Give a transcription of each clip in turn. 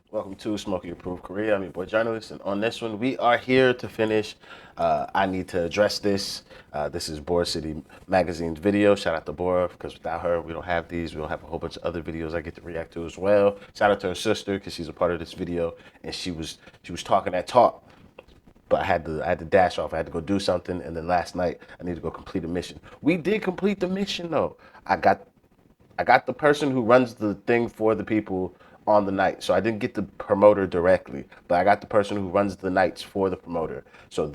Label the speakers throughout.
Speaker 1: Welcome to Smoky Approved Korea. I'm your boy journalist, and on this one, we are here to finish. I need to address this. This is Bora City Magazine's video. Shout out to Bora, because without her, we don't have these. We don't have a whole bunch of other videos I get to react to as well. Shout out to her sister, because she's a part of this video, and she was talking that talk. But I had to dash off. I had to go do something, and then last night I need to go complete a mission. We did complete the mission though. I got I got the person who runs the thing for the people on the night. So I didn't get the promoter directly, but I got the person who runs the nights for the promoter. So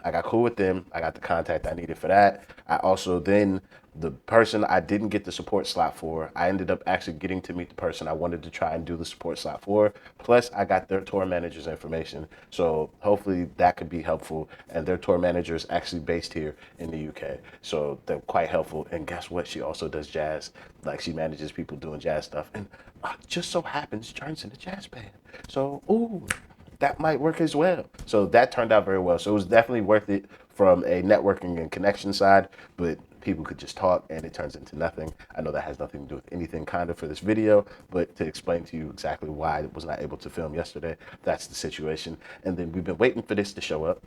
Speaker 1: I got cool with them. I got the contact I needed for that. I also then, the person I didn't get the support slot for, I ended up actually getting to meet the person I wanted to try and do the support slot for. Plus, I got their tour manager's information. So hopefully that could be helpful. And their tour manager is actually based here in the UK. So they're quite helpful. And guess what? She also does jazz. Like, she manages people doing jazz stuff. And just so happens John's in a jazz band. So, ooh, that might work as well. So that turned out very well. So it was definitely worth it from a networking and connection side, but people could just talk and it turns into nothing. I know that has nothing to do with anything kind of for this video, but to explain to you exactly why I was not able to film yesterday, that's the situation. And then we've been waiting for this to show up.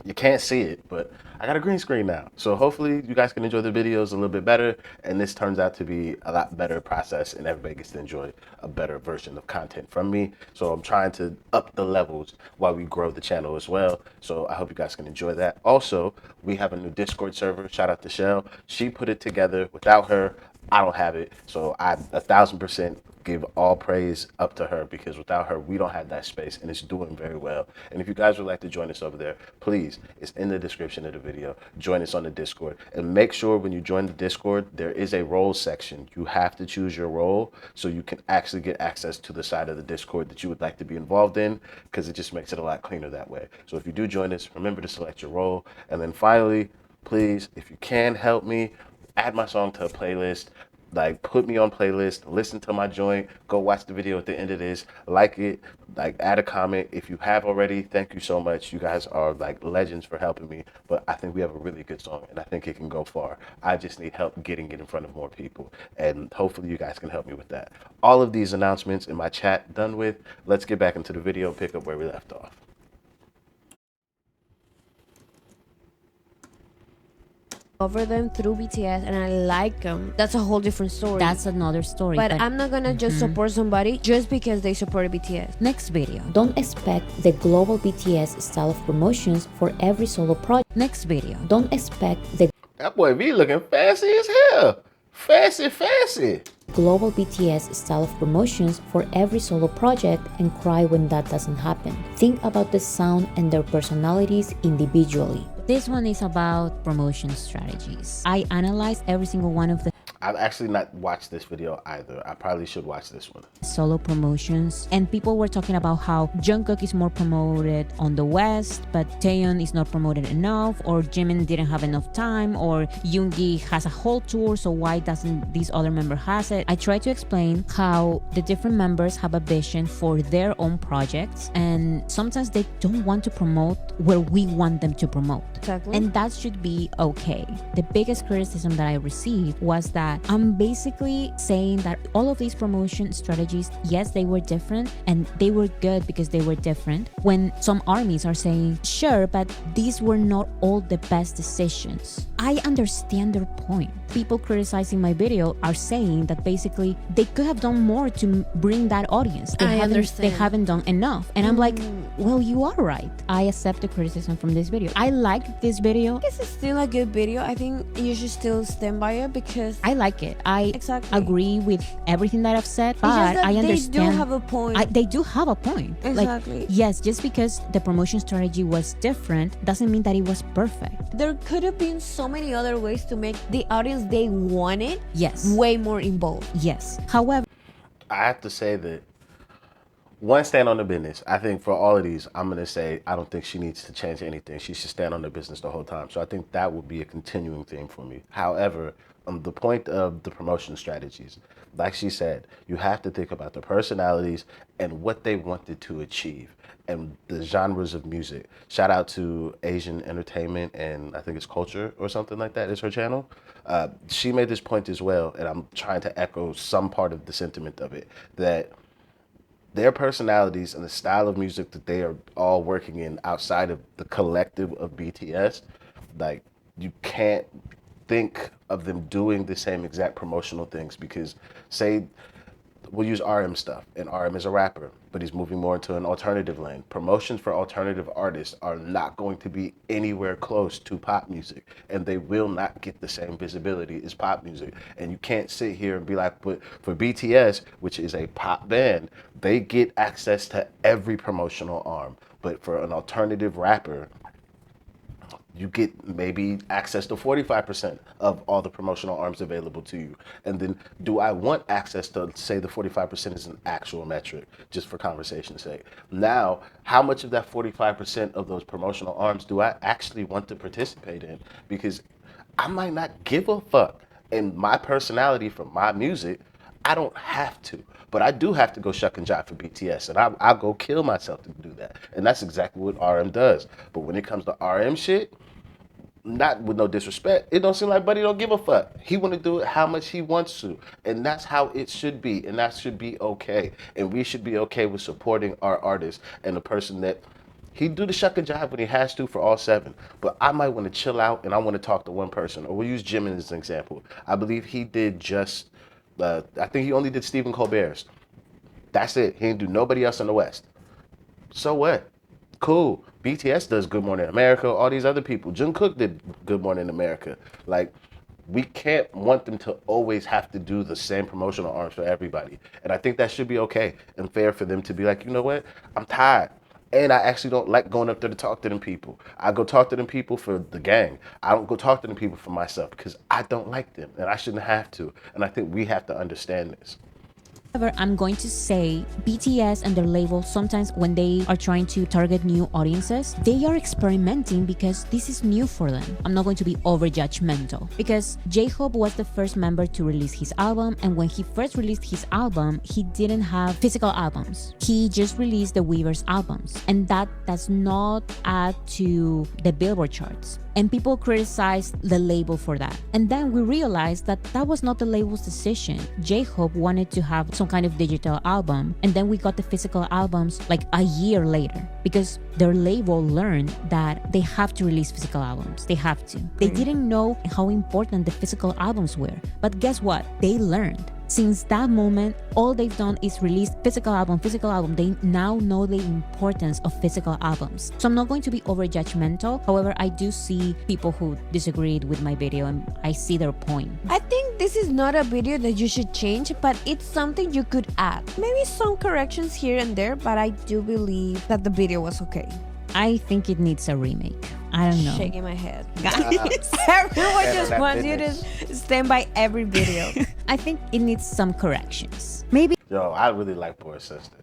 Speaker 1: You can't see it, but I got a green screen now. So hopefully you guys can enjoy the videos a little bit better. And this turns out to be a lot better process and everybody gets to enjoy a better version of content from me. So I'm trying to up the levels while we grow the channel as well. So I hope you guys can enjoy that. Also, we have a new Discord server. Shout out to Shell. She put it together. Without her, I don't have it. So I 1,000% give all praise up to her, because without her, we don't have that space and it's doing very well. And if you guys would like to join us over there, please, it's in the description of the video. Join us on the Discord and make sure when you join the Discord, there is a role section. You have to choose your role so you can actually get access to the side of the Discord that you would like to be involved in, because it just makes it a lot cleaner that way. So if you do join us, remember to select your role. And then finally, please, if you can help me, add my song to a playlist. Like, put me on playlist, listen to my joint, go watch the video at the end of this, like it, like, add a comment. If you have already, thank you so much. You guys are like legends for helping me. But I think we have a really good song and I think it can go far. I just need help getting it in front of more people. And hopefully you guys can help me with that. All of these announcements in my chat done with. Let's get back into the video, pick up where we left off.
Speaker 2: Over them through BTS and I like them, that's a whole different story.
Speaker 3: That's another story.
Speaker 2: But I'm not gonna just support somebody just because they supported BTS.
Speaker 3: Next video.
Speaker 4: Don't expect the global BTS style of promotions for every solo project.
Speaker 3: Next video.
Speaker 4: Don't expect the
Speaker 1: That boy V looking fancy as hell. Fancy.
Speaker 4: global BTS style of promotions for every solo project and cry when that doesn't happen. Think about the sound and their personalities individually.
Speaker 3: This one is about promotion strategies. I analyzed every single one of the
Speaker 1: I've actually not watched this video either. I probably should watch this one.
Speaker 3: solo promotions, and people were talking about how Jungkook is more promoted on the West, but Taeyeon is not promoted enough, or Jimin didn't have enough time, or Yoongi has a whole tour, so why doesn't this other member has it? I try to explain how the different members have a vision for their own projects, and sometimes they don't want to promote where we want them to promote.
Speaker 2: Exactly.
Speaker 3: And that should be okay. The biggest criticism that I received was that I'm basically saying that all of these promotion strategies, yes, they were different and they were good because they were different. When some armies are saying, sure, but these were not all the best decisions. I understand their point. People criticizing my video are saying that basically they could have done more to bring that audience.
Speaker 2: I understand.
Speaker 3: They haven't done enough. And I'm like, well, you are right. I accept the criticism from this video. I like this video.
Speaker 2: This is still a good video. I think you should still stand by it because
Speaker 3: I like it. I
Speaker 2: Exactly.
Speaker 3: agree with everything that I've said,
Speaker 2: it's
Speaker 3: but
Speaker 2: just that
Speaker 3: I
Speaker 2: they
Speaker 3: understand.
Speaker 2: do have a point.
Speaker 3: They do have a point.
Speaker 2: Exactly.
Speaker 3: Like, yes, just because the promotion strategy was different doesn't mean that it was perfect.
Speaker 2: There could have been so many other ways to make the audience they wanted
Speaker 3: Yes.
Speaker 2: way more involved.
Speaker 3: Yes. However,
Speaker 1: I have to say that, one, stand on the business. I think for all of these, I'm going to say I don't think she needs to change anything. She should stand on the business the whole time. So I think that would be a continuing theme for me. However, the point of the promotion strategies, like she said, you have to think about the personalities and what they wanted to achieve and the genres of music. Shout out to Asian Entertainment, and I think it's Culture or something like that is her channel. She made this point as well, and I'm trying to echo some part of the sentiment of it, that their personalities and the style of music that they are all working in outside of the collective of BTS, like you can't think of them doing the same exact promotional things because say we'll use RM stuff, and RM is a rapper, but he's moving more into an alternative lane. Promotions for alternative artists are not going to be anywhere close to pop music, and they will not get the same visibility as pop music. And you can't sit here and be like, but for BTS, which is a pop band, they get access to every promotional arm. But for an alternative rapper, you get maybe access to 45% of all the promotional arms available to you. And then do I want access to say the 45% is an actual metric just for conversation's sake? Now, how much of that 45% of those promotional arms do I actually want to participate in? Because I might not give a fuck. And my personality for my music, I don't have to. But I do have to go shuck and jive for BTS, and I'll go kill myself to do that. And that's exactly what RM does. But when it comes to RM shit, not with no disrespect, it don't seem like Buddy don't give a fuck. He want to do it how much he wants to, and that's how it should be, and that should be okay. And we should be okay with supporting our artist and the person that he do the shuck and jive when he has to for all seven. But I might want to chill out and I want to talk to one person. Or we'll use Jim as an example. I believe he did just, I think he only did Stephen Colbert's. That's it. He didn't do nobody else in the West. So what? Cool. BTS does Good Morning America. All these other people. Jungkook did Good Morning America. Like, we can't want them to always have to do the same promotional arms for everybody. And I think that should be okay and fair for them to be like, you know what? I'm tired. And I actually don't like going up there to talk to them people. I go talk to them people for the gang. I don't go talk to them people for myself because I don't like them and I shouldn't have to. And I think we have to understand this.
Speaker 3: However, I'm going to say BTS and their label, sometimes when they are trying to target new audiences, they are experimenting because this is new for them. I'm not going to be over judgmental because J-Hope was the first member to release his album, and when he first released his album, he didn't have physical albums. He just released the Weavers albums, and that does not add to the Billboard charts. And people criticized the label for that. And then we realized that that was not the label's decision. J-Hope wanted to have some kind of digital album, and then we got the physical albums like a year later because their label learned that they have to release physical albums. They have to. They didn't know how important the physical albums were. But guess what? They learned. Since that moment, all they've done is release physical album. They now know the importance of physical albums. So I'm not going to be over judgmental. However, I do see people who disagreed with my video and I see their point.
Speaker 2: I think this is not a video that you should change, but it's something you could add. Maybe some corrections here and there, but I do believe that the video was okay.
Speaker 3: I think it needs a remake. I don't know.
Speaker 2: Shaking my head. Everyone just wants you to stand by every video.
Speaker 3: I think it needs some corrections. Maybe.
Speaker 1: Yo, I really like Boris sister.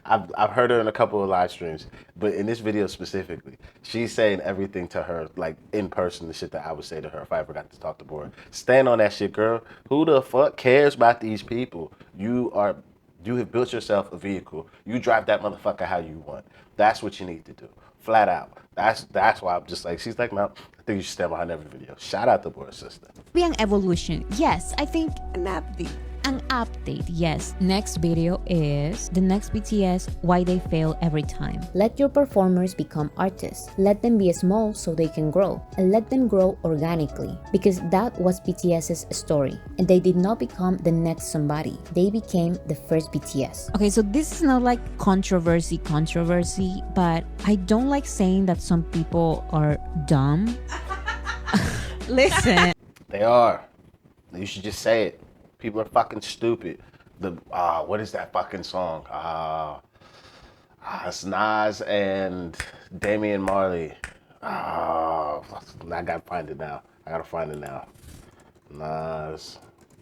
Speaker 1: I've heard her in a couple of live streams, but in this video specifically, she's saying everything to her, like in person, the shit that I would say to her if I ever got to talk to Boris. Stand on that shit, girl. Who the fuck cares about these people? You have built yourself a vehicle. You drive that motherfucker how you want. That's what you need to do. Flat out. That's why I'm just like, she's like, no, I think you should stand behind every video. Shout out to Boris sister.
Speaker 3: be an evolution. Yes, I think
Speaker 2: An update.
Speaker 3: an update. Yes. Next video is the next BTS, why they fail every time.
Speaker 4: Let your performers become artists. Let them be small so they can grow, and let them grow organically, because that was BTS's story, and they did not become the next somebody. They became the first BTS.
Speaker 3: Okay, so this is not like controversy, but I don't like saying that some people are dumb. Listen.
Speaker 1: They are. You should just say it. People are fucking stupid. What is that fucking song? It's Nas and Damian Marley. I gotta find it now. Nas,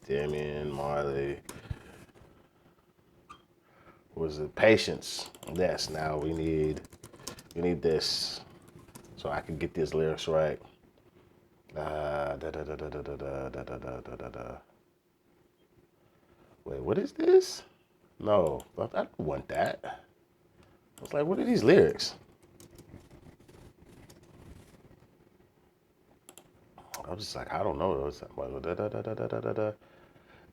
Speaker 1: Damian Marley. Was it Patience? Yes. Now we need this, so I can get these lyrics right. Wait, what is this? No, I don't want that. I was like, what are these lyrics? I was just like, I don't know.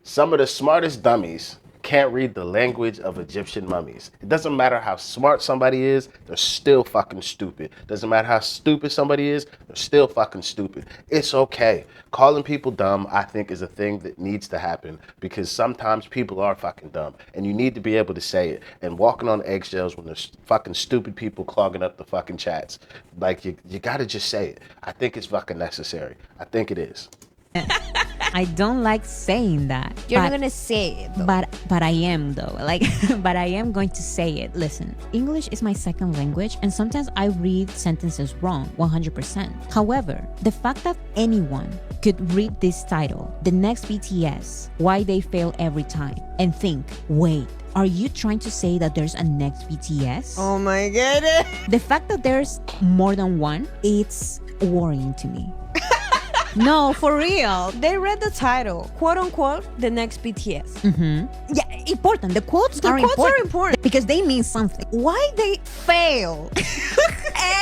Speaker 1: Some of the smartest dummies can't read the language of Egyptian mummies. It doesn't matter how smart somebody is, they're still fucking stupid. Doesn't matter how stupid somebody is, they're still fucking stupid. It's okay. Calling people dumb, I think, is a thing that needs to happen because sometimes people are fucking dumb and you need to be able to say it. And walking on eggshells when there's fucking stupid people clogging up the fucking chats, like you gotta just say it. I think it's fucking necessary. I think it is.
Speaker 3: I don't like saying that.
Speaker 2: You're not gonna say it though.
Speaker 3: But I am though. Like but I am going to say it. Listen, English is my second language and sometimes I read sentences wrong 100%. However, the fact that anyone could read this title, The Next BTS, Why They Fail Every Time, and think, wait, are you trying to say that there's a next BTS?
Speaker 2: Oh my god.
Speaker 3: The fact that there's more than one, it's worrying to me. No, for real.
Speaker 2: They read the title, quote unquote, The Next BTS.
Speaker 3: Yeah, important. The quotes are important because they mean something.
Speaker 2: Why they fail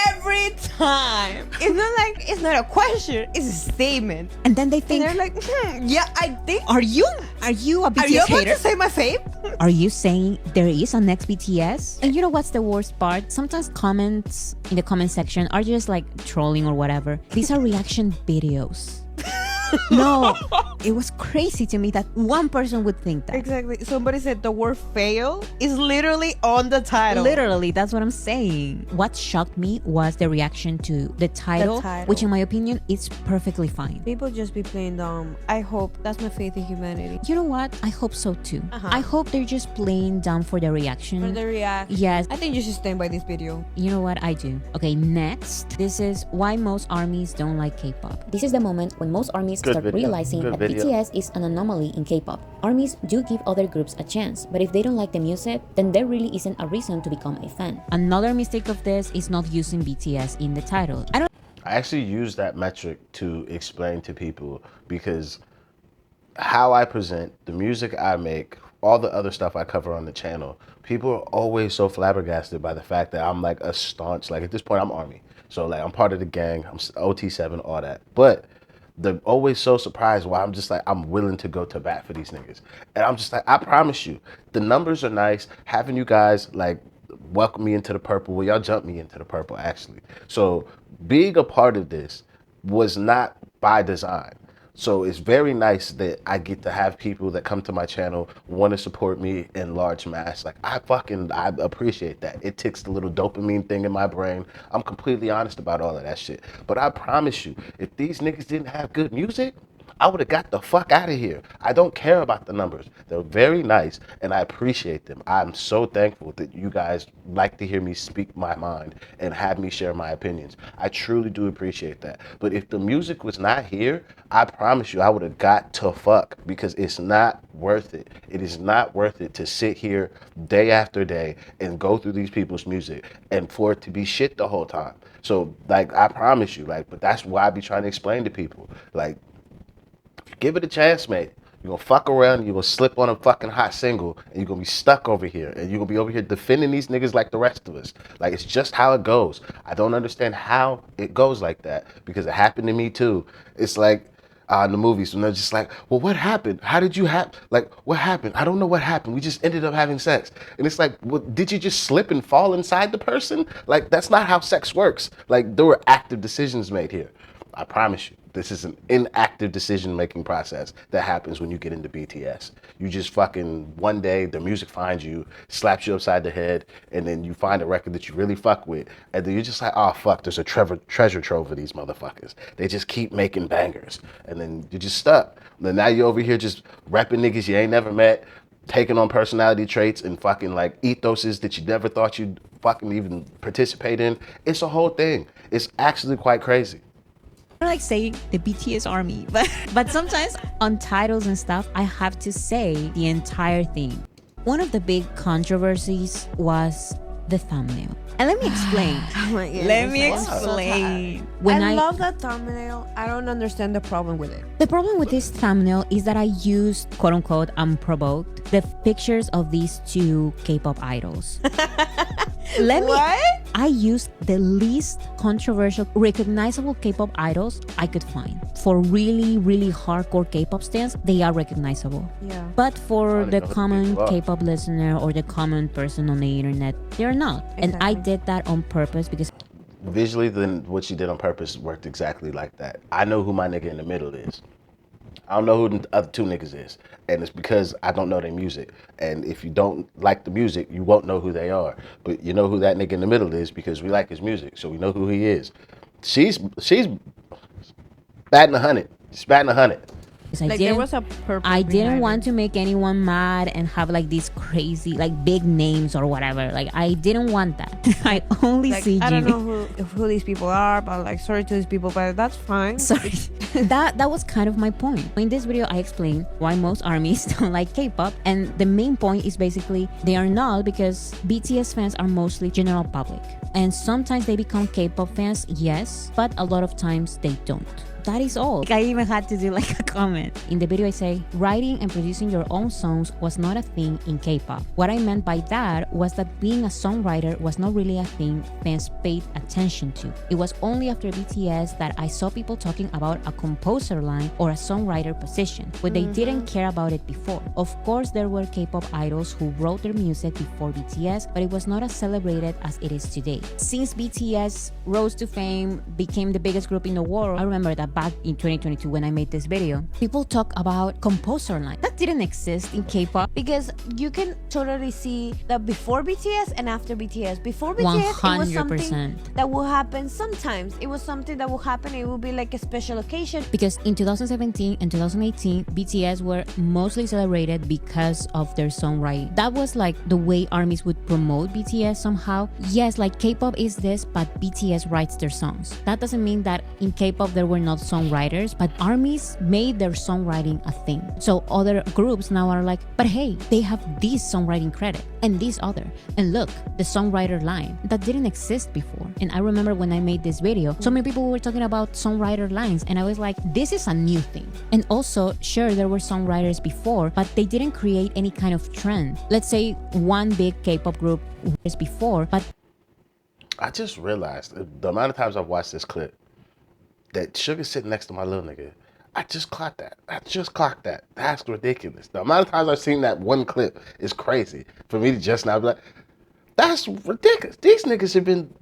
Speaker 2: every time? It's not like, it's not a question, it's a statement.
Speaker 3: And then they
Speaker 2: And
Speaker 3: think,
Speaker 2: they're like, yeah, I think.
Speaker 3: are you a BTS
Speaker 2: Are you about
Speaker 3: hater?
Speaker 2: to say my fave?
Speaker 3: Are you saying there is a next BTS? And you know what's the worst part? Sometimes comments in the comment section are just like trolling or whatever. These are reaction videos. No, it was crazy to me that one person would think that.
Speaker 2: Exactly. Somebody said the word fail is literally on the title.
Speaker 3: Literally, that's what I'm saying. What shocked me was the reaction to the title, which in my opinion is perfectly fine.
Speaker 2: People just be playing dumb. I hope that's my faith in humanity.
Speaker 3: You know what? I hope so too. I hope they're just playing dumb for the reaction.
Speaker 2: For the reaction.
Speaker 3: Yes.
Speaker 2: I think you should stand by this video.
Speaker 3: You know what? I do. Okay, next. This is why most armies don't like K-pop.
Speaker 4: This is the moment when most armies
Speaker 1: Good
Speaker 4: start
Speaker 1: video.
Speaker 4: realizing
Speaker 1: Good
Speaker 4: that
Speaker 1: video.
Speaker 4: BTS is an anomaly in K-pop. Armies do give other groups a chance, but if they don't like the music, then there really isn't a reason to become a fan.
Speaker 3: Another mistake of this is not using BTS in the title. I
Speaker 1: actually use that metric to explain to people because how I present, the music I make, all the other stuff I cover on the channel, people are always so flabbergasted by the fact that I'm like a staunch, like at this point I'm Army. So like I'm part of the gang, I'm OT7, all that. But they're always so surprised why I'm just like, I'm willing to go to bat for these niggas. And I'm just like, I promise you, the numbers are nice. Having you guys like welcome me into the purple. Well, y'all jumped me into the purple actually. So being a part of this was not by design. So it's very nice that I get to have people that come to my channel want to support me in large mass. Like I appreciate that. It ticks the little dopamine thing in my brain. I'm completely honest about all of that shit. But I promise you, if these niggas didn't have good music, I would have got the fuck out of here. I don't care about the numbers. They're very nice and I appreciate them. I'm so thankful that you guys like to hear me speak my mind and have me share my opinions. I truly do appreciate that. But if the music was not here, I promise you I would have got to fuck because it's not worth it. It is not worth it to sit here day after day and go through these people's music and for it to be shit the whole time. So like, I promise you, like, but that's why I be trying to explain to people, like, give it a chance, mate. You're gonna fuck around, you're gonna slip on a fucking hot single, and you're gonna be stuck over here, and you're gonna be over here defending these niggas like the rest of us. Like, it's just how it goes. I don't understand how it goes like that, because it happened to me too. It's like in the movies, when they're just like, well, what happened? How did you have, like, what happened? I don't know what happened. We just ended up having sex. And it's like, well, did you just slip and fall inside the person? Like, that's not how sex works. Like, there were active decisions made here. I promise you, this is an inactive decision-making process that happens when you get into BTS. You just fucking, one day, the music finds you, slaps you upside the head, and then you find a record that you really fuck with, and then you're just like, oh, fuck, there's a treasure trove of these motherfuckers. They just keep making bangers, and then you're just stuck. And then now you're over here just repping niggas you ain't never met, taking on personality traits and fucking like ethoses that you never thought you'd fucking even participate in. It's a whole thing. It's actually quite crazy.
Speaker 3: I don't like saying the BTS army, but sometimes on titles and stuff, I have to say the entire thing. One of the big controversies was the thumbnail. And let me explain.
Speaker 2: Oh my God,
Speaker 3: Let me
Speaker 2: it's so
Speaker 3: explain.
Speaker 2: tight.
Speaker 3: When
Speaker 2: I love that thumbnail. I don't understand the problem with it.
Speaker 3: The problem with this thumbnail is that I used, quote unquote, unprovoked, the pictures of these two K-pop idols.
Speaker 2: What?
Speaker 3: I used the least controversial, recognizable K-pop idols I could find. For really, really hardcore K-pop stans, they are recognizable.
Speaker 2: Yeah.
Speaker 3: But for
Speaker 1: don't
Speaker 3: the
Speaker 1: know who the
Speaker 3: common
Speaker 1: people are.
Speaker 3: K-pop listener or the common person on the internet, they're not. And I
Speaker 2: Exactly.
Speaker 3: did that on purpose because
Speaker 1: Visually, then what she did on purpose worked exactly like that. I know who my nigga in the middle is. I don't know who the other two niggas is. And it's because I don't know their music. And if you don't like the music, you won't know who they are. But you know who that nigga in the middle is because we like his music. So we know who he is. She's batting 100. She's batting 100.
Speaker 2: Like there was a purpose.
Speaker 3: I didn't
Speaker 2: behind
Speaker 3: want
Speaker 2: it.
Speaker 3: to make anyone mad and have like these crazy, like big names or whatever. Like I didn't want that. I only
Speaker 2: Like,
Speaker 3: see
Speaker 2: I don't
Speaker 3: Jimmy.
Speaker 2: know who these people are, but like sorry to these people, but that's fine.
Speaker 3: Sorry. that was kind of my point. In this video, I explained why most armies don't like K-pop, and the main point is basically they are not, because BTS fans are mostly general public, and sometimes they become K-pop fans, yes, but a lot of times they don't. That is all. Like, I even had to do like a comment. In the video I say, writing and producing your own songs was not a thing in K-pop. What I meant by that was that being a songwriter was not really a thing fans paid attention to. It was only after BTS that I saw people talking about a composer line or a songwriter position, but they didn't care about it before. Of course, there were K-pop idols who wrote their music before BTS, but it was not as celebrated as it is today. Since BTS rose to fame, became the biggest group in the world, I remember that back in 2022 when I made this video, people talk about composer line. That didn't exist in K-pop.
Speaker 2: Because you can totally see that before BTS and after BTS. Before BTS, it was
Speaker 3: 100%.
Speaker 2: something that will happen sometimes. It was something that will happen. It will be like a special occasion.
Speaker 3: Because in 2017 and 2018, BTS were mostly celebrated because of their songwriting. That was like the way armies would promote BTS somehow. Yes, like K-pop is this, but BTS writes their songs. That doesn't mean that in K-pop there were not songwriters, but armies made their songwriting a thing. So other groups now are like, but hey, they have this songwriting credit and this other. And look, the songwriter line. That didn't exist before. And I remember when I made this video, so many people were talking about songwriter lines, and I was like, this is a new thing. And also, sure, there were songwriters before, but they didn't create any kind of trend. Let's say one big K-pop group was before, but
Speaker 1: I just realized the amount of times I've watched this clip that Sugar's sitting next to my little nigga. I just clocked that. That's ridiculous. The amount of times I've seen that one clip is crazy. For me to just now be like, that's ridiculous. These niggas have been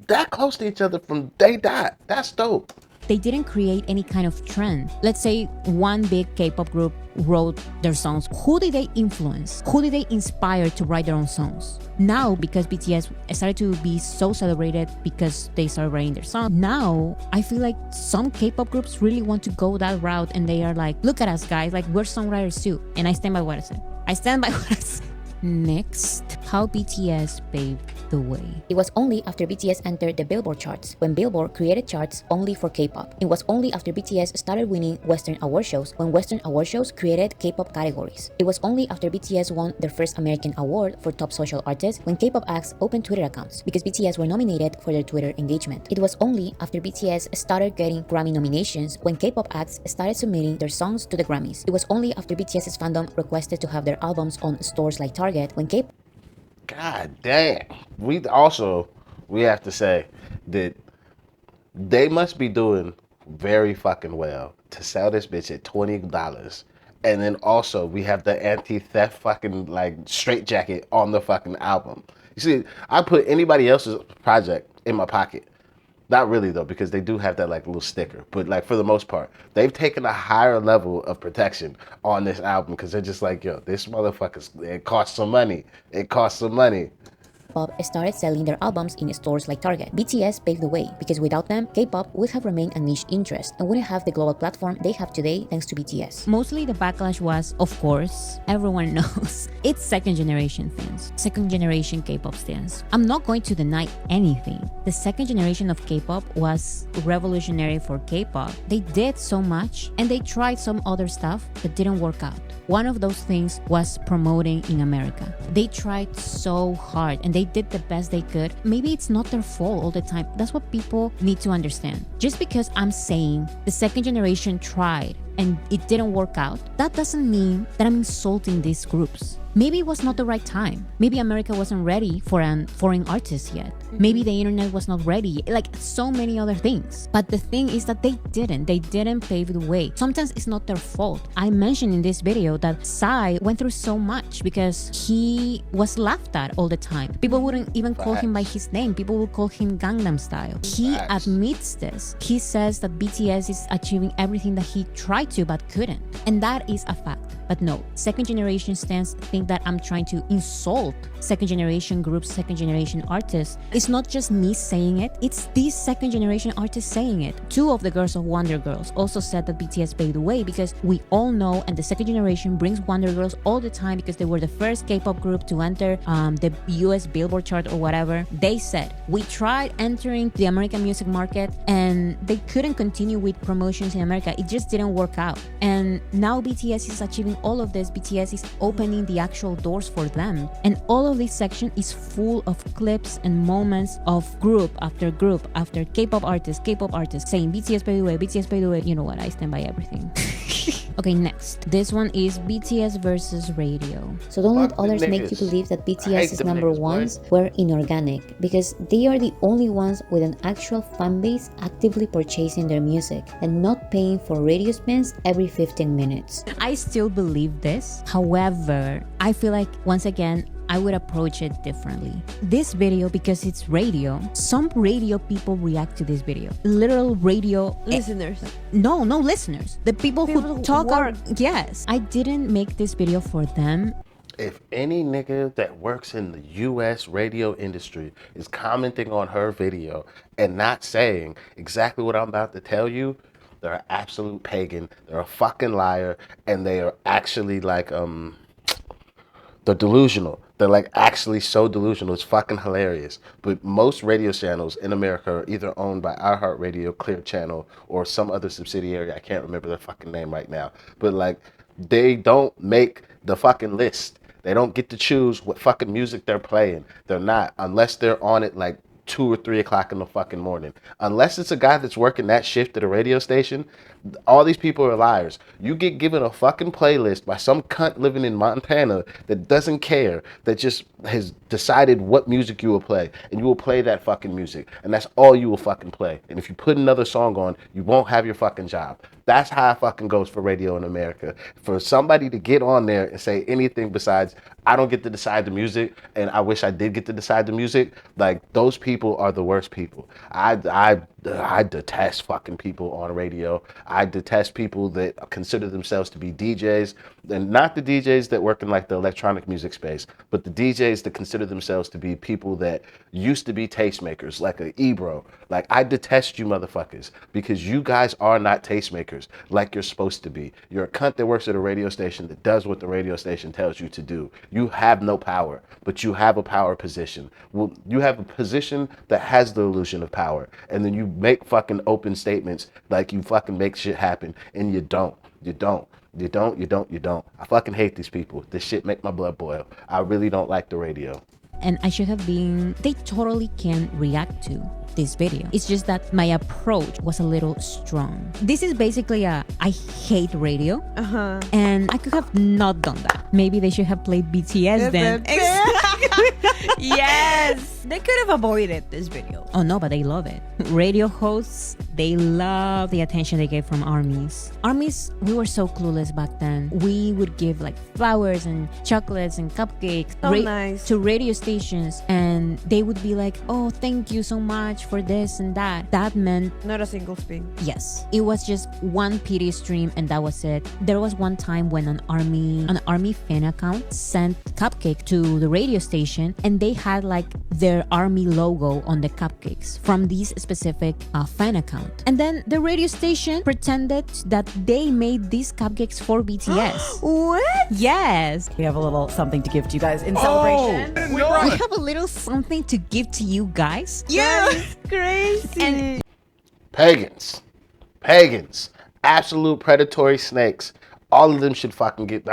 Speaker 1: that close to each other from they died. That's dope.
Speaker 3: they didn't create any kind of trend. Let's say one big K-pop group wrote their songs. Who did they influence? Who did they inspire to write their own songs? Now, because BTS started to be so celebrated because they started writing their songs, now I feel like some K-pop groups really want to go that route, and they are like, look at us guys, like we're songwriters too. And I stand by what I said. Next, how BTS paved the way.
Speaker 4: It was only after BTS entered the Billboard charts, when Billboard created charts only for K-pop. It was only after BTS started winning Western award shows, when Western award shows created K-pop categories. It was only after BTS won their first American award for top social artist, when K-pop acts opened Twitter accounts, because BTS were nominated for their Twitter engagement. It was only after BTS started getting Grammy nominations, when K-pop acts started submitting their songs to the Grammys. It was only after BTS's fandom requested to have their albums on stores like Target, when K-pop
Speaker 1: God damn. We have to say that they must be doing very fucking well to sell this bitch at $20. And then also we have the anti-theft fucking like straitjacket on the fucking album. You see, I put anybody else's project in my pocket. Not really though, because they do have that like little sticker. But like for the most part, they've taken a higher level of protection on this album because they're just like, yo, this motherfucker's, it costs some money. It costs some money.
Speaker 4: started selling their albums in stores like Target. BTS paved the way, because without them, K-pop would have remained a niche interest and wouldn't have the global platform they have today thanks to BTS.
Speaker 3: Mostly the backlash was, of course, everyone knows, it's second generation fans, second generation K-pop fans. I'm not going to deny anything. The second generation of K-pop was revolutionary for K-pop. They did so much and they tried some other stuff that didn't work out. One of those things was promoting in America. They tried so hard and they did the best they could. Maybe it's not their fault all the time. That's what people need to understand. Just because I'm saying the second generation tried and it didn't work out, that doesn't mean that I'm insulting these groups. Maybe it was not the right time. Maybe America wasn't ready for an foreign artist yet. Maybe the internet was not ready. Like so many other things. But the thing is that they didn't pave the way. Sometimes it's not their fault. I mentioned in this video that Psy went through so much because he was laughed at all the time. People wouldn't even call him by his name. People would call him Gangnam Style. He admits this. He says that BTS is achieving everything that he tried to but couldn't. And that is a fact. But no, second generation stands think that I'm trying to insult second generation groups, second generation artists. It's not just me saying it, it's these second generation artists saying it. Two of the girls of Wonder Girls also said that BTS paved the way because we all know, and the second generation brings Wonder Girls all the time because they were the first K-pop group to enter the US Billboard chart or whatever. They said, we tried entering the American music market and they couldn't continue with promotions in America. It just didn't work out. And now BTS is achieving all of this. BTS is opening the actual doors for them. And all of this section is full of clips and moments of group after K-pop artists saying BTS paved the way, BTS paved the way. You know what? I stand by everything. Okay, next. This one is BTS versus radio.
Speaker 4: So don't let
Speaker 1: Fuck the
Speaker 4: others make
Speaker 1: niggas.
Speaker 4: you believe that
Speaker 1: I hate
Speaker 4: BTS's
Speaker 1: them
Speaker 4: number
Speaker 1: niggas, boy.
Speaker 4: ones were inorganic, because they are the only ones with an actual fan base actively purchasing their music and not paying for radio spins every 15 minutes.
Speaker 3: I still believe this. However, I feel like once again, I would approach it differently. This video, because it's radio, some radio people react to this video. Literal radio
Speaker 2: Listeners.
Speaker 3: No listeners. The people
Speaker 2: People
Speaker 3: who
Speaker 2: who
Speaker 3: talk
Speaker 2: work.
Speaker 3: yes. I didn't make this video for them.
Speaker 1: If any nigga that works in the US radio industry is commenting on her video and not saying exactly what I'm about to tell you, they're an absolute pagan, they're a fucking liar, and they are actually like they're delusional. They're like actually so delusional. It's fucking hilarious. But most radio channels in America are either owned by iHeartRadio, Clear Channel, or some other subsidiary. I can't remember their fucking name right now. But like, they don't make the fucking list. They don't get to choose what fucking music they're playing. They're not, unless they're on it like 2 or 3 o'clock in the fucking morning. Unless it's a guy that's working that shift at a radio station, all these people are liars. You get given a fucking playlist by some cunt living in Montana that doesn't care, that just has decided what music you will play, and you will play that fucking music, and that's all you will fucking play. And if you put another song on, you won't have your fucking job. That's how it fucking goes for radio in America. For somebody to get on there and say anything besides, I don't get to decide the music, and I wish I did get to decide the music, like, those people are the worst people. I detest fucking people on radio. I detest people that consider themselves to be DJs, and not the DJs that work in like the electronic music space, but the DJs that consider themselves to be people that used to be tastemakers, like a Ebro. Like, I detest you motherfuckers because you guys are not tastemakers like you're supposed to be. You're a cunt that works at a radio station that does what the radio station tells you to do. You have no power, but you have a power position. Well, you have a position that has the illusion of power, and then you make fucking open statements like you fucking make shit happen, and you don't. I fucking hate these people. This shit make my blood boil. I really don't like the radio.
Speaker 3: And I should have been, they totally can react to this video. It's just that my approach was a little strong. This is basically a I hate radio. And I could have not done that. Maybe they should have played BTS then.
Speaker 2: Yes. They could have avoided this video.
Speaker 3: Oh no, but they love it. Radio hosts, they love the attention they get from armies. Armies, we were so clueless back then. We would give like flowers and chocolates and cupcakes
Speaker 2: So nice.
Speaker 3: to radio stations, and they would be like, oh, thank you so much for this and that. That meant
Speaker 2: Not a single spin.
Speaker 3: yes, it was just one pity stream and that was it. There was one time when an army fan account sent cupcake to the radio station, and they had like their army logo on the cupcakes from this specific fan account. And then the radio station pretended that they made these cupcakes for BTS.
Speaker 2: What?
Speaker 3: Yes.
Speaker 5: We have a little something to give to you guys in celebration.
Speaker 3: We have a little something to give to you guys.
Speaker 2: Yes. Crazy.
Speaker 1: Pagans, absolute predatory snakes. All of them should fucking get.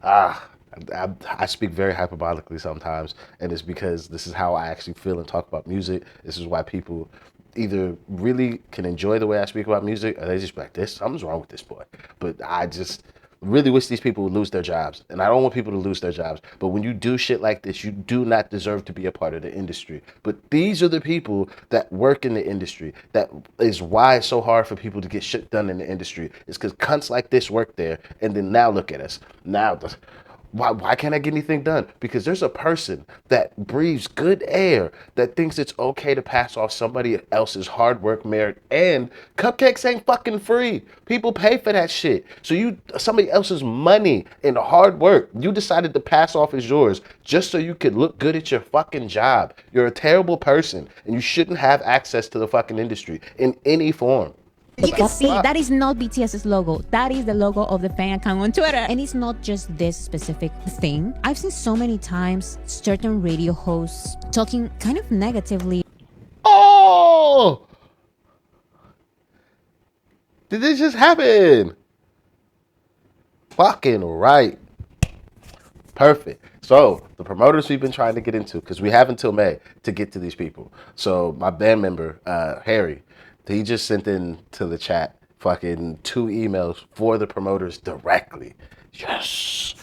Speaker 1: I speak very hyperbolically sometimes, and it's because this is how I actually feel and talk about music. This is why people either really can enjoy the way I speak about music, or they just be like, "This something's wrong with this boy." But I just really wish these people would lose their jobs, and I don't want people to lose their jobs. But when you do shit like this, you do not deserve to be a part of the industry. But these are the people that work in the industry. That is why it's so hard for people to get shit done in the industry. It's because cunts like this work there, and then now look at us. Now, why can't I get anything done? Because there's a person that breathes good air that thinks it's okay to pass off somebody else's hard work, merit, and cupcakes ain't fucking free. People pay for that shit. So somebody else's money and hard work, you decided to pass off as yours just so you could look good at your fucking job. You're a terrible person, and you shouldn't have access to the fucking industry in any form.
Speaker 3: You can see that is not BTS's logo. That is the logo of the fan account on Twitter. And it's not just this specific thing. I've seen so many times certain radio hosts talking kind of negatively.
Speaker 1: Oh! Did this just happen? Fucking right. Perfect. So the promoters we've been trying to get into, because we have until May to get to these people. So my band member, Harry, he just sent in to the chat fucking 2 emails for the promoters directly. Yes.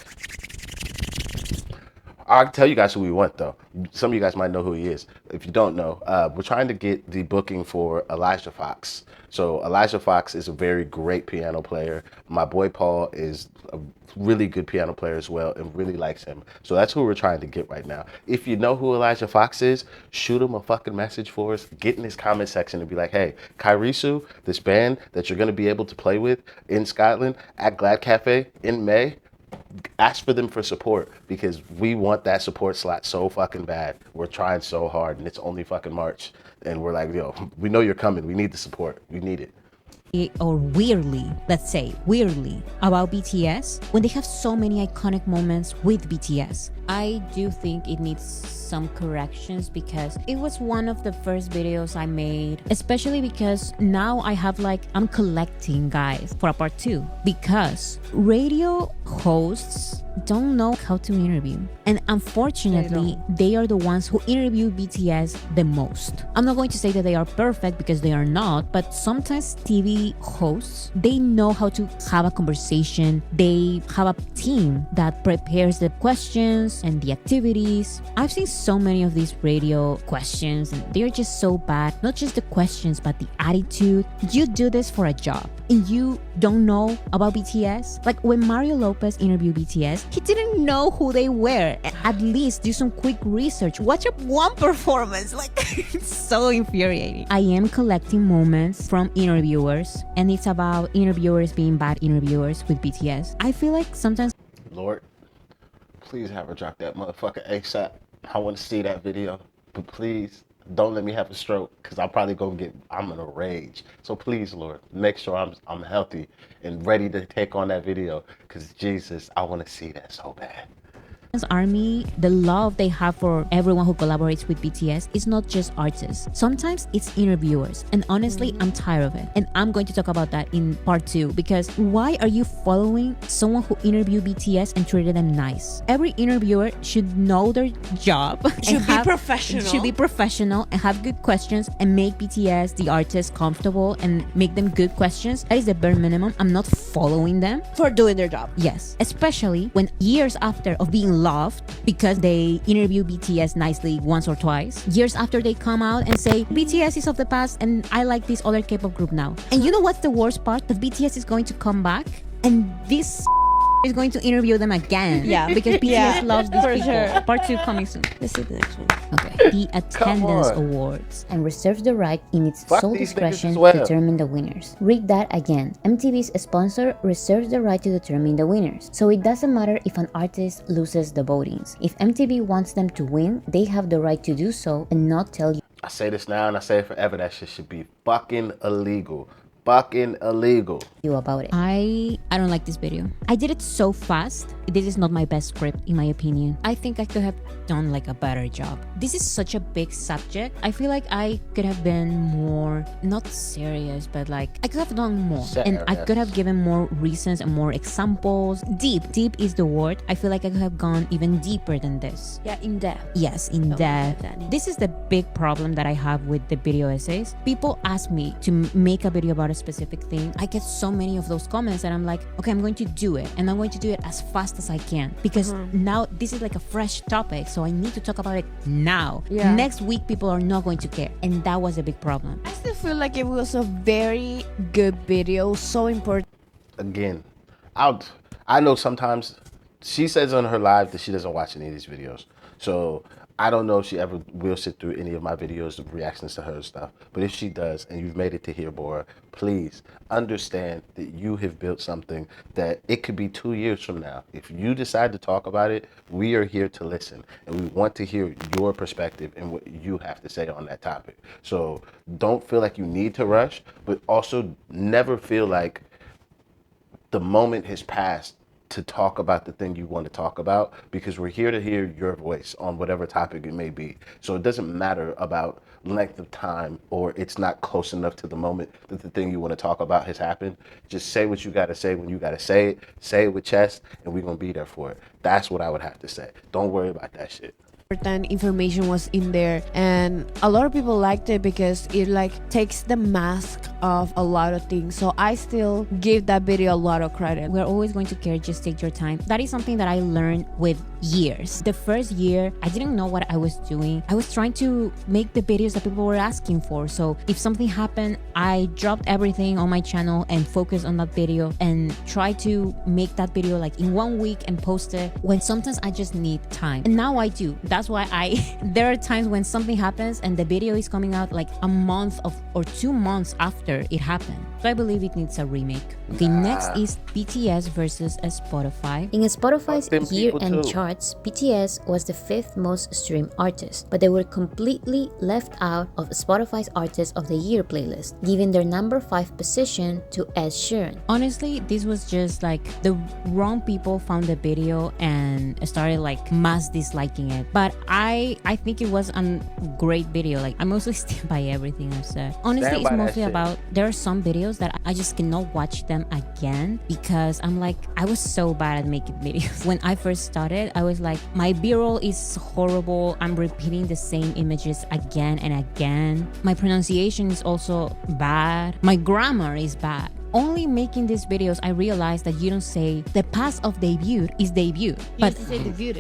Speaker 1: I'll tell you guys who we want, though. Some of you guys might know who he is. If you don't know, we're trying to get the booking for Elijah Fox. So Elijah Fox is a very great piano player. My boy Paul is a really good piano player as well and really likes him. So that's who we're trying to get right now. If you know who Elijah Fox is, shoot him a fucking message for us. Get in his comment section and be like, hey, Kairisu, this band that you're going to be able to play with in Scotland at Glad Cafe in May, ask for them for support, because we want that support slot so fucking bad. We're trying so hard, and it's only fucking March, and we're like, yo, we know you're coming. We need the support. We need it.
Speaker 3: Or weirdly, let's say weirdly, about BTS when they have so many iconic moments with BTS. I do think it needs some corrections because it was one of the first videos I made, especially because now I have I'm collecting guys for a part 2, because radio hosts don't know how to interview, and unfortunately they are the ones who interview BTS the most. I'm not going to say that they are perfect, because they are not, but sometimes TV hosts, they know how to have a conversation. They have a team that prepares the questions and the activities. I've seen so many of these radio questions, and they're just so bad. Not just the questions, but the attitude. You do this for a job and you don't know about BTS. Like when Mario Lopez interviewed BTS, he didn't know who they were. At least do some quick research. Watch up one performance. It's so infuriating. I am collecting moments from interviewers, and it's about interviewers being bad interviewers with BTS. I feel like sometimes,
Speaker 1: Lord, please have her drop that motherfucker ASAP. I want to see that video, but please don't let me have a stroke, because I'm probably I'm in a rage. So please, Lord, make sure I'm healthy and ready to take on that video, because Jesus, I want to see that so bad.
Speaker 3: ARMY, the love they have for everyone who collaborates with BTS is not just artists. Sometimes it's interviewers. And honestly, I'm tired of it. And I'm going to talk about that in part 2, because why are you following someone who interviewed BTS and treated them nice? Every interviewer should know their job.
Speaker 2: Should be professional.
Speaker 3: Should be professional and have good questions and make BTS, the artists, comfortable and make them good questions. That is the bare minimum. I'm not following them
Speaker 2: For doing their job.
Speaker 3: Yes, especially when years after of being loved because they interview BTS nicely once or twice, years after they come out and say BTS is of the past and I like this other K-pop group now. And you know what's the worst part? That BTS is going to come back and this is going to interview them again.
Speaker 2: Yeah.
Speaker 3: Because BTS loves these
Speaker 2: for
Speaker 3: people.
Speaker 2: sure.
Speaker 3: Part 2 coming soon.
Speaker 2: Let's see the next one.
Speaker 3: Okay. The attendance
Speaker 1: on.
Speaker 3: awards.
Speaker 4: and reserves the right in its
Speaker 1: Fuck
Speaker 4: sole
Speaker 1: these niggas
Speaker 4: discretion
Speaker 1: as well.
Speaker 4: to determine the winners. Read that again. MTV's sponsor reserves the right to determine the winners. So it doesn't matter if an artist loses the votings. If MTV wants them to win, they have the right to do so and not tell you.
Speaker 1: I say this now and I say it forever, that shit should be fucking illegal. fucking illegal.
Speaker 4: You about it.
Speaker 3: I don't like this video. I did it so fast. This is not my best script in my opinion. I think I could have done like a better job. This is such a big subject. I feel like I could have been more, not serious, but like I could have done more. And I could have given more reasons and more examples. Deep is the word. I feel like I could have gone even deeper than this.
Speaker 2: Yeah, in depth.
Speaker 3: Yes, in depth. This is the big problem that I have with the video essays. People ask me to make a video about a specific thing. I get so many of those comments and I'm like, okay, I'm going to do it. And I'm going to do it as fast as I can. Because now this is like a fresh topic. So I need to talk about it now.
Speaker 2: Yeah.
Speaker 3: Next week, people are not going to care. And that was a big problem.
Speaker 2: I still feel like it was a very good video, so important.
Speaker 1: Again, I know sometimes she says on her live that she doesn't watch any of these videos. So I don't know if she ever will sit through any of my videos, reactions to her stuff. But if she does, and you've made it to here, Bora, please understand that you have built something that it could be 2 years from now. If you decide to talk about it, we are here to listen. And we want to hear your perspective and what you have to say on that topic. So don't feel like you need to rush, but also never feel like the moment has passed to talk about the thing you want to talk about, because we're here to hear your voice on whatever topic it may be. So it doesn't matter about length of time or it's not close enough to the moment that the thing you want to talk about has happened. Just say what you got to say when you got to say it with chest, and we're going to be there for it. That's what I would have to say. Don't worry about that shit.
Speaker 2: Information was in there, and a lot of people liked it because it like takes the mask of a lot of things. So I still give that video a lot of credit.
Speaker 3: We're always going to care, just take your time. That is something that I learned with years. The first year, I didn't know what I was doing. I was trying to make the videos that people were asking for. So if something happened, I dropped everything on my channel and focused on that video and try to make that video like in 1 week and post it, when sometimes I just need time. And now I do. That's why there are times when something happens and the video is coming out like a month or 2 months after it happened. So I believe it needs a remake. Okay, next is BTS versus Spotify.
Speaker 4: In Spotify's year-end
Speaker 1: people too.
Speaker 4: charts, BTS was the 5th most streamed artist, but they were completely left out of Spotify's Artist of the Year playlist, giving their number 5 position to Ed Sheeran.
Speaker 3: Honestly, this was just like the wrong people found the video and started like mass disliking it. But I think it was a great video. Like I mostly stand by everything I said. Honestly,
Speaker 1: Stand
Speaker 3: it's
Speaker 1: by that
Speaker 3: mostly
Speaker 1: shit.
Speaker 3: about, there are some videos that I just cannot watch them again because I'm like, I was so bad at making videos. When I first started, I was like, my b-roll is horrible. I'm repeating the same images again and again. My pronunciation is also bad. My grammar is bad. Only making these videos, I realized that you don't say the past of debut is debut. But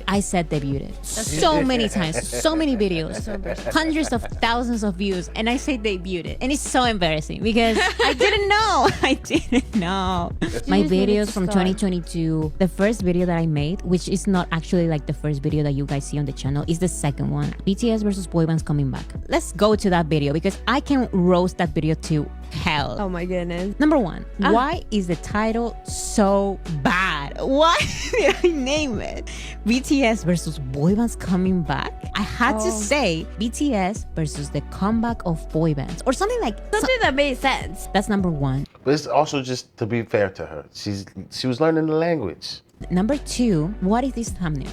Speaker 3: I said debuted so many times, so many videos, hundreds of thousands of views, and I say debuted. And it's so embarrassing because I didn't know. I didn't know. My videos from 2022, the first video that I made, which is not actually like the first video that you guys see on the channel, is the second one. BTS versus boy bands coming back. Let's go to that video because I can roast that video to hell.
Speaker 2: Oh my goodness.
Speaker 3: Number one, why is the title so bad? Why did I name it? BTS versus boy bands coming back? I had to say BTS versus the comeback of boy bands or something like
Speaker 2: Something that made sense.
Speaker 3: That's number one.
Speaker 1: But it's also just to be fair to her. She was learning the language.
Speaker 3: Number two, what is this thumbnail?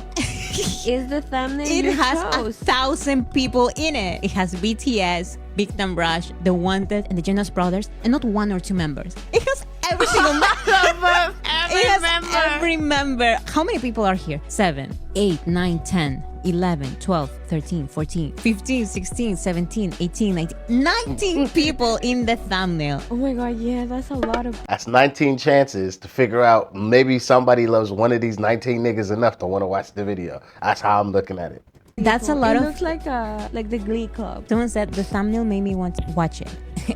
Speaker 2: Is the thumbnail
Speaker 3: It
Speaker 2: you
Speaker 3: has
Speaker 2: chose?
Speaker 3: 1,000 people in it. It has BTS, Big Time Rush, The Wanted, and the Jonas Brothers, and not 1 or 2 members. It has every single member. Every member. How many people are here? 7, 8, 9, 10, 11, 12, 13, 14, 15, 16, 17, 18, 19. 19 people in the thumbnail.
Speaker 2: Oh my god, yeah, that's a lot of.
Speaker 1: That's 19 chances to figure out maybe somebody loves one of these 19 niggas enough to want to watch the video. That's how I'm looking at it.
Speaker 3: That's a lot
Speaker 2: It
Speaker 3: of...
Speaker 2: looks like the Glee Club.
Speaker 3: Someone said the thumbnail made me want to watch it.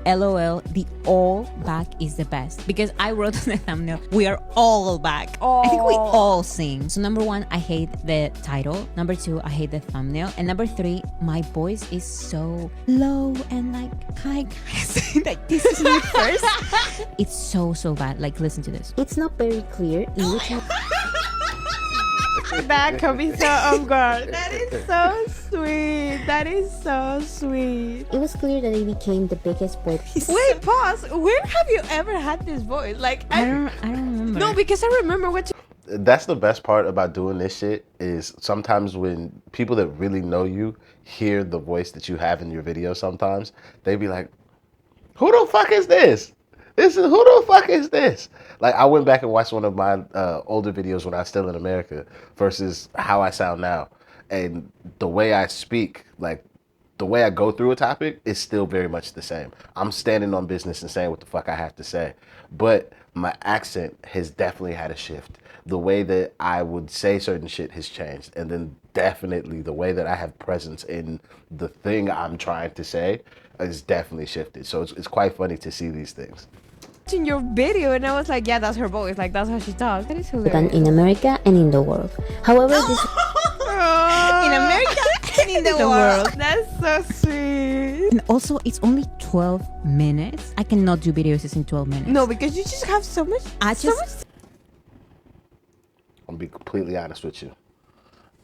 Speaker 3: LOL, the all back is the best. Because I wrote on the thumbnail, we are all back. I think we all sing. So number one, I hate the title. Number two, I hate the thumbnail. And number three, my voice is so low and like, hi guys. Like this is me first. It's so bad. Like listen to this.
Speaker 4: It's not very clear in which
Speaker 2: That caught me so off guard. That is so sweet. That is so sweet.
Speaker 4: It was clear that they became the biggest boy.
Speaker 2: Wait, pause. Where have you ever had this voice? Like
Speaker 3: I don't remember.
Speaker 2: No, because I remember what you
Speaker 1: That's the best part about doing this shit is sometimes when people that really know you hear the voice that you have in your video sometimes, they be like, who the fuck is this? Who the fuck is this? Like, I went back and watched one of my older videos when I was still in America versus how I sound now. And the way I speak, like, the way I go through a topic is still very much the same. I'm standing on business and saying what the fuck I have to say. But my accent has definitely had a shift. The way that I would say certain shit has changed. And then definitely the way that I have presence in the thing I'm trying to say is definitely shifted. So it's quite funny to see these things.
Speaker 2: in your video, and I was like, yeah, that's her voice. Like that's how she talks. That is
Speaker 4: Than
Speaker 2: hilarious.
Speaker 4: in America and in the world. However, this
Speaker 2: In America and in the world. That's so sweet.
Speaker 3: And also, it's only 12 minutes. I cannot do videos in 12 minutes.
Speaker 2: No, because you just have so much.
Speaker 3: I
Speaker 2: so
Speaker 3: just-
Speaker 2: much.
Speaker 1: I'm gonna be completely honest with you.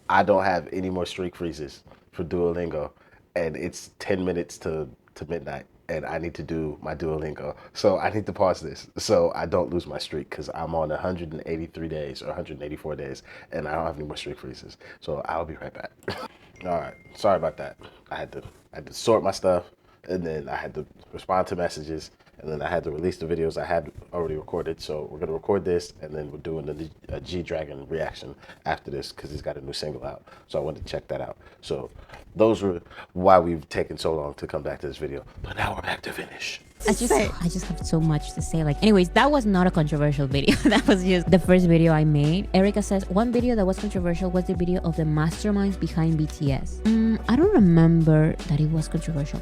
Speaker 1: I don't have any more streak freezes for Duolingo, and it's 10 minutes to midnight, and I need to do my Duolingo. So I need to pause this so I don't lose my streak because I'm on 183 days or 184 days, and I don't have any more streak freezes. So I'll be right back. All right, sorry about that. I had to sort my stuff, and then I had to respond to messages, and then I had to release the videos I had already recorded. So we're gonna record this, and then we're doing a G-Dragon reaction after this because he's got a new single out. So I wanted to check that out. So those were why we've taken so long to come back to this video. But now we're back to finish.
Speaker 3: I just have so much to say. Like, anyways, that was not a controversial video. That was just the first video I made. Erica says one video that was controversial was the video of the masterminds behind BTS. I don't remember that it was controversial.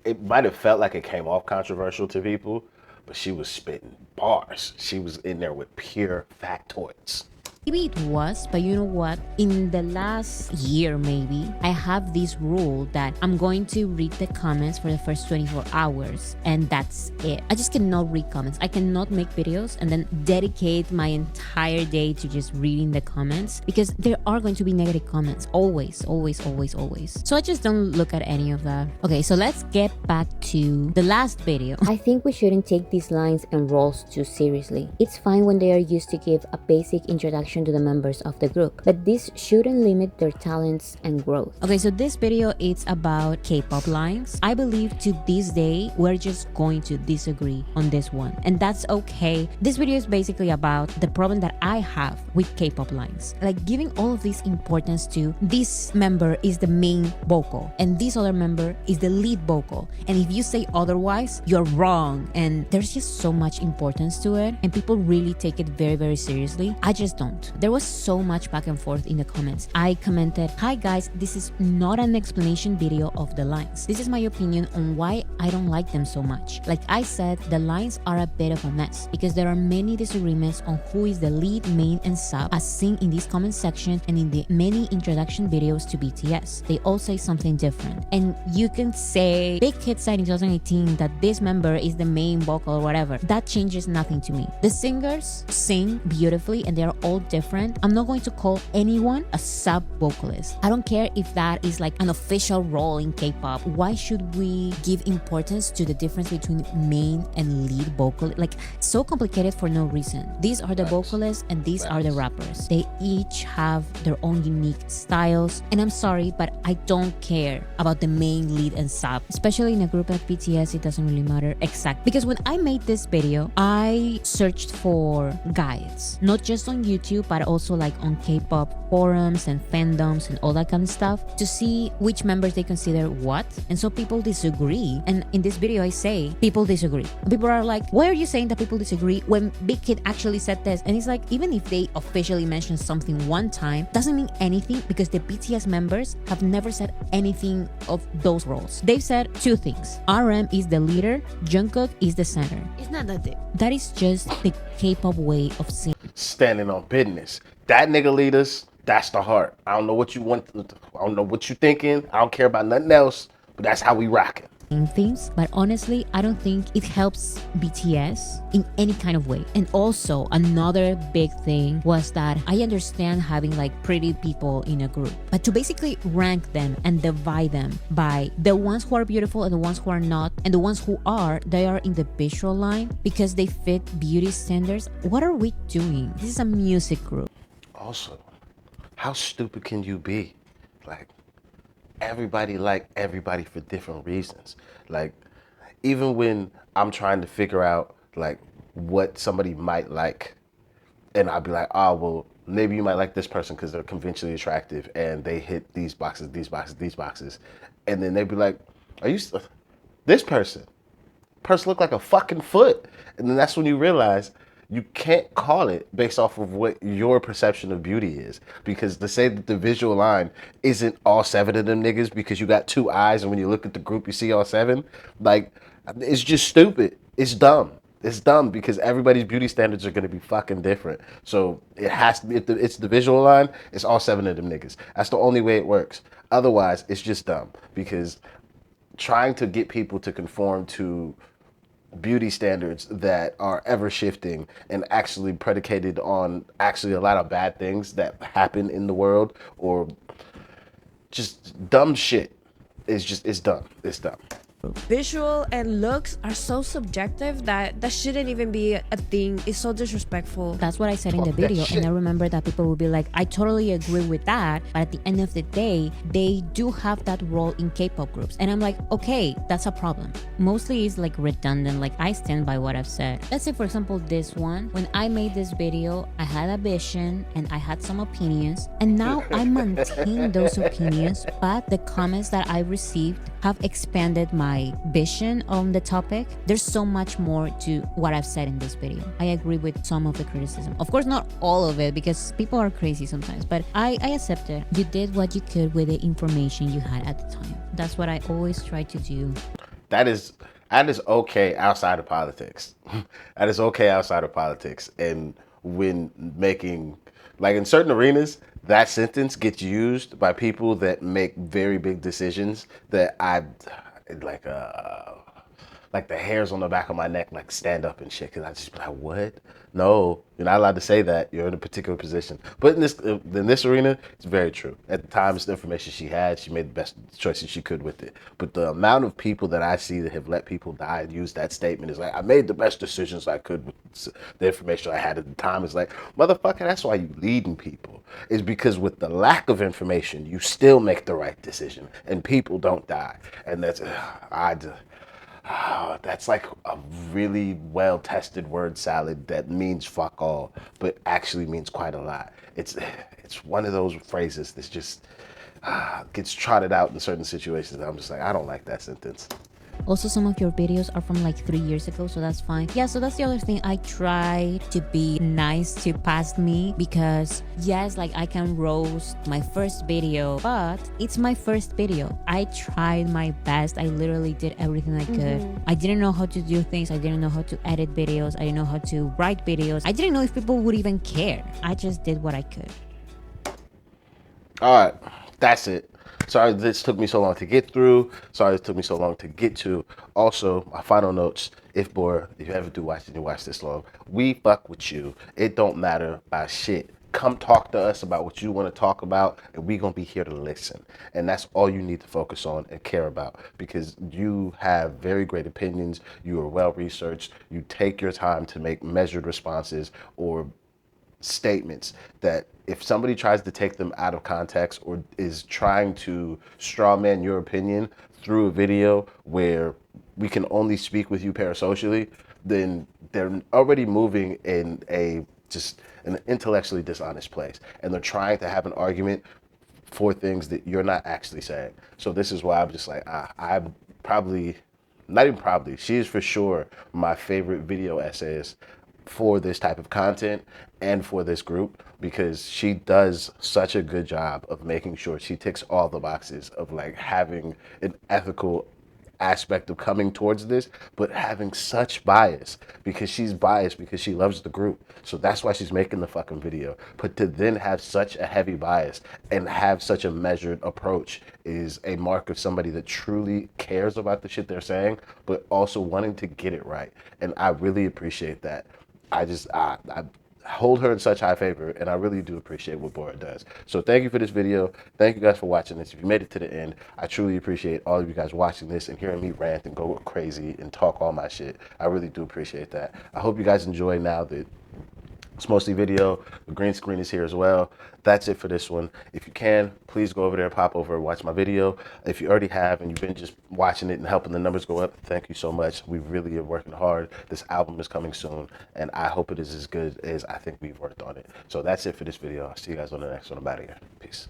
Speaker 1: It might have felt like it came off controversial to people, but she was spitting bars. She was in there with pure factoids.
Speaker 3: Maybe it was, but you know what? In the last year, maybe, I have this rule that I'm going to read the comments for the first 24 hours, and that's it. I just cannot read comments. I cannot make videos and then dedicate my entire day to just reading the comments because there are going to be negative comments. Always, always, always, always. So I just don't look at any of that. Okay, so let's get back to the last video.
Speaker 4: I think we shouldn't take these lines and roles too seriously. It's fine when they are used to give a basic introduction to the members of the group, but this shouldn't limit their talents and growth.
Speaker 3: Okay, so this video is about K-pop lines. I believe to this day, we're just going to disagree on this one, and that's okay. This video is basically about the problem that I have with K-pop lines. Like giving all of this importance to this member is the main vocal, and this other member is the lead vocal. And if you say otherwise, you're wrong. And there's just so much importance to it, and people really take it very, very seriously. I just don't. There was so much back and forth in the comments. I commented, "Hi guys, this is not an explanation video of the lines. This is my opinion on why I don't like them so much. Like I said, the lines are a bit of a mess because there are many disagreements on who is the lead, main, and sub as seen in this comment section and in the many introduction videos to BTS. They all say something different. And you can say, Big Hit said in 2018 that this member is the main vocal or whatever. That changes nothing to me. The singers sing beautifully and they are all different. I'm not going to call anyone a sub vocalist. I don't care if that is like an official role in K-pop. Why should we give importance to the difference between main and lead vocal? Like, so complicated for no reason. These are the vocalists and these are the rappers. They each have their own unique styles. And I'm sorry, but I don't care about the main, lead, and sub. Especially in a group like BTS, it doesn't really matter exact. Because when I made this video, I searched for guides, not just on YouTube, but also like on K-pop forums and fandoms and all that kind of stuff to see which members they consider what. And so people disagree. And in this video, I say people disagree. People are like, why are you saying that people disagree when Big Kid actually said this? And it's like, even if they officially mentioned something one time, doesn't mean anything because the BTS members have never said anything of those roles. They've said two things. RM is the leader, Jungkook is the center.
Speaker 2: It's not that deep.
Speaker 3: That is just the K-pop way of seeing.
Speaker 1: Standing on business. That nigga lead us, that's the heart. I don't know what you want. I don't know what you thinking. I don't care about nothing else, but that's how we rocking.
Speaker 3: themes, but honestly, I don't think it helps BTS in any kind of way. And also, another big thing was that I understand having like pretty people in a group, but to basically rank them and divide them by the ones who are beautiful and the ones who are not, and the ones who are, they are in the visual line because they fit beauty standards. What are we doing? This is a music group.
Speaker 1: Also, how stupid can you be? Like, everybody like everybody for different reasons. Like, even when I'm trying to figure out like what somebody might like, and I'll be like, oh well, maybe you might like this person because they're conventionally attractive and they hit these boxes, these boxes, these boxes, and then they'd be like, are you this person look like a fucking foot? And then that's when you realize you can't call it based off of what your perception of beauty is. Because to say that the visual line isn't all 7 of them niggas because you got 2 eyes and when you look at the group you see all 7, like, it's just stupid. It's dumb. It's dumb because everybody's beauty standards are going to be fucking different. So it has to be, if it's the visual line, it's all 7 of them niggas. That's the only way it works. Otherwise, it's just dumb because trying to get people to conform to beauty standards that are ever shifting and actually predicated on actually a lot of bad things that happen in the world or just dumb shit it's dumb. It's dumb.
Speaker 2: Visual and looks are so subjective that that shouldn't even be a thing. It's so disrespectful.
Speaker 3: That's what I said in the video, and I remember that people would be like, I totally agree with that, but at the end of the day, they do have that role in K-pop groups. And I'm like, okay, that's a problem. Mostly it's like redundant, like I stand by what I've said. Let's say, for example, this one, when I made this video, I had a vision and I had some opinions, and now I maintain those opinions, but the comments that I received have expanded my vision on the topic. There's so much more to what I've said in this video. I agree with some of the criticism. Of course, not all of it because people are crazy sometimes, but I accept it. You did what you could with the information you had at the time. That's what I always try to do.
Speaker 1: That is okay outside of politics. That is okay outside of politics. And when making, like, in certain arenas, that sentence gets used by people that make very big decisions that I like the hairs on the back of my neck like stand up and shit, because I just be like, what? No, you're not allowed to say that. You're in a particular position. But in this arena, it's very true. At the time, it's the information she had. She made the best choices she could with it. But the amount of people that I see that have let people die and use that statement is like, I made the best decisions I could with the information I had at the time. It's like, motherfucker, that's why you leading people. Is because with the lack of information, you still make the right decision and people don't die. And that's, that's like a really well-tested word salad that means fuck all, but actually means quite a lot. It's one of those phrases that's just gets trotted out in certain situations. I'm just like, I don't like that sentence.
Speaker 3: Also, some of your videos are from like 3 years ago, so that's fine. Yeah, so that's the other thing. I try to be nice to past me because yes, like I can roast my first video, but it's my first video. I tried my best. I literally did everything I could. I didn't know how to do things. I didn't know how to edit videos. I didn't know how to write videos. I didn't know if people would even care. I just did what I could.
Speaker 1: All right, that's it. Sorry this took me so long to get through. Sorry it took me so long to get to. Also, my final notes, if you ever do watch and you watch this long, we fuck with you. It don't matter about shit. Come talk to us about what you want to talk about, and we gonna be here to listen. And that's all you need to focus on and care about, because you have very great opinions. You are well researched. You take your time to make measured responses or statements that if somebody tries to take them out of context or is trying to strawman your opinion through a video where we can only speak with you parasocially, then they're already moving in an intellectually dishonest place, and they're trying to have an argument for things that you're not actually saying. So this is why I'm just like, I'm probably, not even probably, she is for sure my favorite video essayist for this type of content and for this group, because she does such a good job of making sure she ticks all the boxes of like having an ethical aspect of coming towards this, but having such bias because she's biased because she loves the group. So that's why she's making the fucking video. But to then have such a heavy bias and have such a measured approach is a mark of somebody that truly cares about the shit they're saying, but also wanting to get it right. And I really appreciate that. I hold her in such high favor, and I really do appreciate what Bora does. So thank you for this video. Thank you guys for watching this. If you made it to the end, I truly appreciate all of you guys watching this and hearing me rant and go crazy and talk all my shit. I really do appreciate that. I hope you guys enjoy now that it's mostly video. The green screen is here as well. That's it for this one. If you can, please go over there, pop over and watch my video. If you already have and you've been just watching it and helping the numbers go up, thank you so much. We really are working hard. This album is coming soon, and I hope it is as good as I think we've worked on it. So that's it for this video. I'll see you guys on the next one. I'm out of here. Peace.